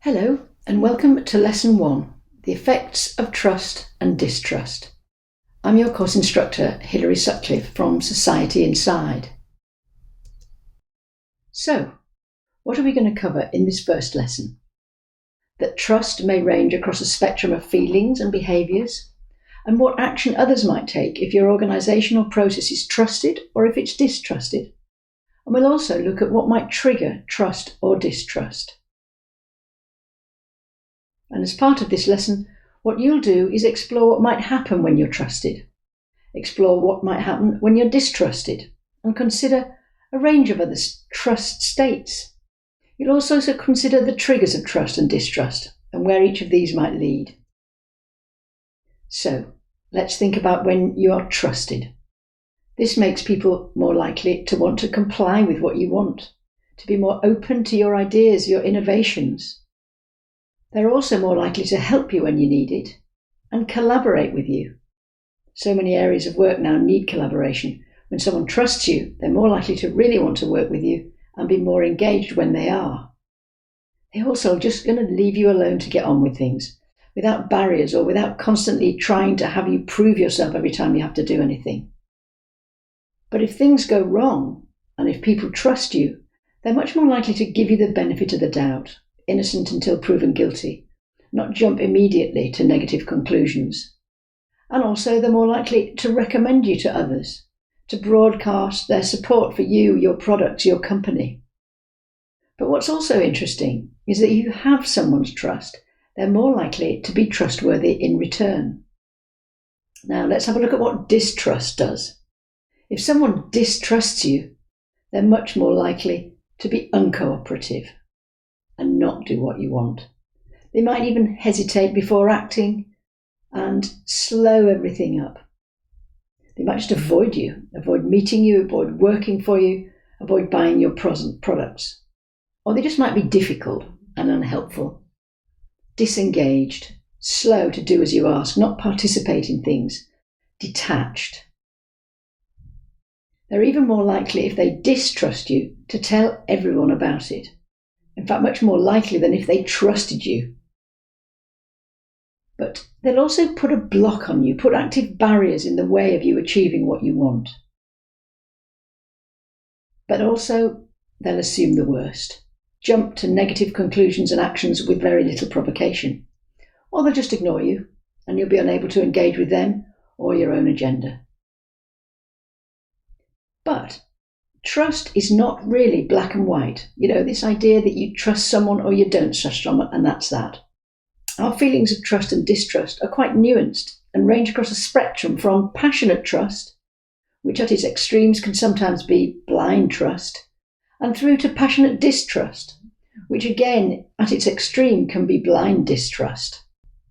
Hello and welcome to Lesson 1, The Effects of Trust and Distrust. I'm your course instructor, Hilary Sutcliffe from Society Inside. So, what are we going to cover in this first lesson? That trust may range across a spectrum of feelings and behaviours, and what action others might take if your organisational process is trusted or if it's distrusted. And we'll also look at what might trigger trust or distrust. And as part of this lesson, what you'll do is explore what might happen when you're trusted, explore what might happen when you're distrusted, and consider a range of other trust states. You'll also consider the triggers of trust and distrust and where each of these might lead. So, let's think about when you are trusted. This makes people more likely to want to comply with what you want, to be more open to your ideas, your innovations. They're also more likely to help you when you need it and collaborate with you. So many areas of work now need collaboration. When someone trusts you, they're more likely to really want to work with you and be more engaged when they are. They're also just going to leave you alone to get on with things, without barriers or without constantly trying to have you prove yourself every time you have to do anything. But if things go wrong, and if people trust you, they're much more likely to give you the benefit of the doubt, innocent until proven guilty, not jump immediately to negative conclusions. And also they're more likely to recommend you to others, to broadcast their support for you, your products, your company. But what's also interesting is that if you have someone's trust, they're more likely to be trustworthy in return. Now let's have a look at what distrust does. If someone distrusts you, they're much more likely to be uncooperative and not do what you want. They might even hesitate before acting and slow everything up. They might just avoid you, avoid meeting you, avoid working for you, avoid buying your products. Or they just might be difficult and unhelpful, disengaged, slow to do as you ask, not participate in things, detached. They're even more likely, if they distrust you, to tell everyone about it. In fact, much more likely than if they trusted you. But they'll also put a block on you, put active barriers in the way of you achieving what you want. But also, they'll assume the worst, jump to negative conclusions and actions with very little provocation. Or they'll just ignore you, and you'll be unable to engage with them or your own agenda. But trust is not really black and white. This idea that you trust someone or you don't trust someone, and that's that. Our feelings of trust and distrust are quite nuanced and range across a spectrum from passionate trust, which at its extremes can sometimes be blind trust, and through to passionate distrust, which again at its extreme can be blind distrust.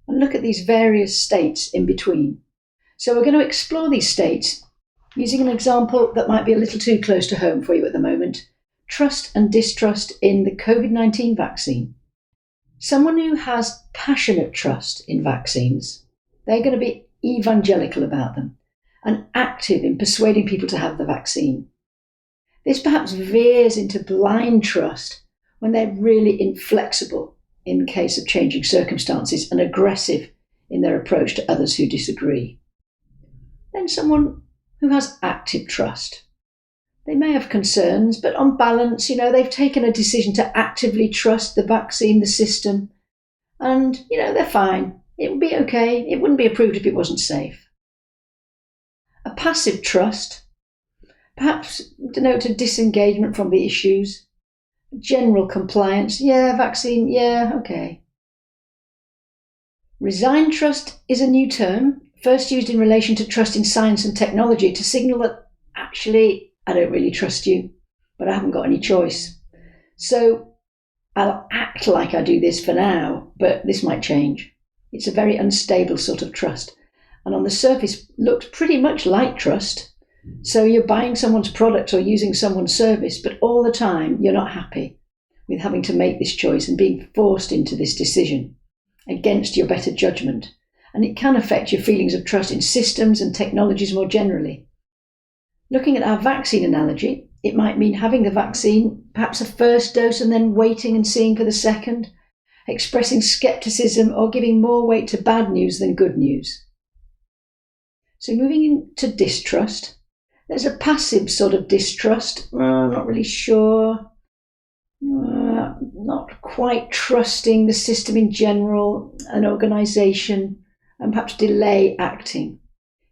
And look at these various states in between. So we're going to explore these states using an example that might be a little too close to home for you at the moment: trust and distrust in the COVID-19 vaccine. Someone who has passionate trust in vaccines, they're going to be evangelical about them and active in persuading people to have the vaccine. This perhaps veers into blind trust when they're really inflexible in case of changing circumstances and aggressive in their approach to others who disagree. Then someone who has active trust. They may have concerns, but on balance, they've taken a decision to actively trust the vaccine, the system, and, they're fine. It would be okay. It wouldn't be approved if it wasn't safe. A passive trust, perhaps denote a disengagement from the issues, general compliance, yeah, vaccine, yeah, okay. Resigned trust is a new term, first used in relation to trust in science and technology to signal that actually I don't really trust you, but I haven't got any choice. So I'll act like I do this for now, but this might change. It's a very unstable sort of trust, and on the surface looks pretty much like trust. So you're buying someone's product or using someone's service, but all the time you're not happy with having to make this choice and being forced into this decision against your better judgment. And it can affect your feelings of trust in systems and technologies more generally. Looking at our vaccine analogy, it might mean having the vaccine, perhaps a first dose, and then waiting and seeing for the second, expressing scepticism or giving more weight to bad news than good news. So moving into distrust, there's a passive sort of distrust. I'm not really sure. Not quite trusting the system in general, an organisation, and perhaps delay acting.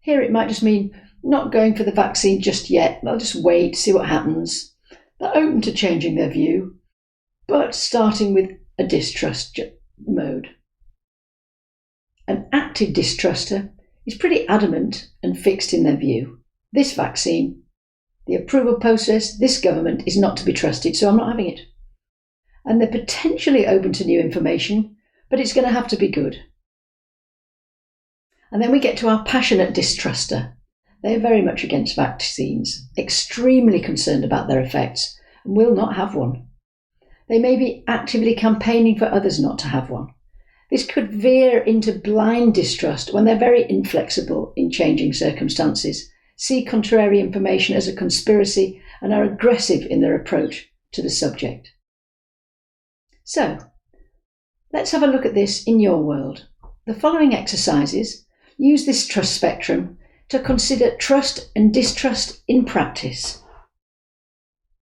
Here it might just mean not going for the vaccine just yet. They'll just wait, see what happens. They're open to changing their view, but starting with a distrust mode. An active distruster is pretty adamant and fixed in their view. This vaccine, the approval process, this government is not to be trusted, so I'm not having it. And they're potentially open to new information, but it's going to have to be good. And then we get to our passionate distruster. They're very much against vaccines, extremely concerned about their effects, and will not have one. They may be actively campaigning for others not to have one. This could veer into blind distrust when they're very inflexible in changing circumstances, see contrary information as a conspiracy, and are aggressive in their approach to the subject. So, let's have a look at this in your world. The following exercises use this trust spectrum to consider trust and distrust in practice